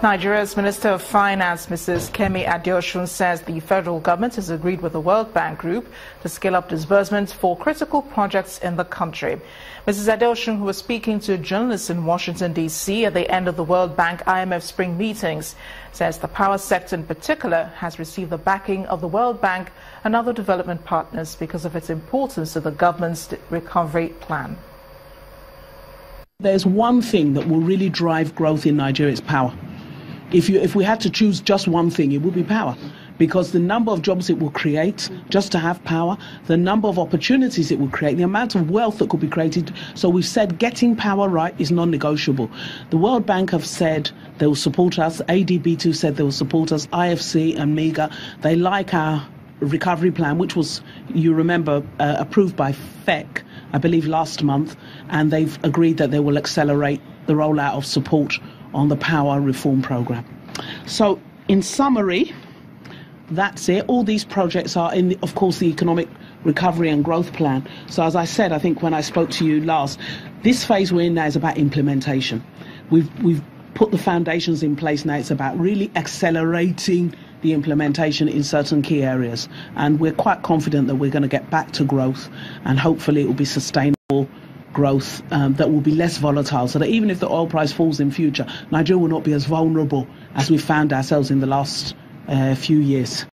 Nigeria's Minister of Finance, Mrs. Kemi Adeosun, says the federal government has agreed with the World Bank Group to scale up disbursements for critical projects in the country. Mrs. Adeosun, who was speaking to journalists in Washington, D.C. at the end of the World Bank IMF spring meetings, says the power sector in particular has received the backing of the World Bank and other development partners because of its importance to the government's recovery plan. There's one thing that will really drive growth in Nigeria, it's power. If we had to choose just one thing, it would be power. Because the number of jobs it will create just to have power, the number of opportunities it will create, the amount of wealth that could be created. So we've said getting power right is non-negotiable. The World Bank have said they will support us. ADB2 said they will support us. IFC and MEGA, they like our recovery plan, which was, you remember, approved by FEC, I believe, last month. And they've agreed that they will accelerate the rollout of support on the power reform programme. So, in summary, that's it. All these projects are in, of course, the economic recovery and growth plan. So, as I said, I think when I spoke to you last, this phase we're in now is about implementation. We've put the foundations in place now. It's about really accelerating the implementation in certain key areas. And we're quite confident that we're going to get back to growth, and hopefully it will be sustainable growth that will be less volatile, so that even if the oil price falls in future, Nigeria will not be as vulnerable as we found ourselves in the last few years.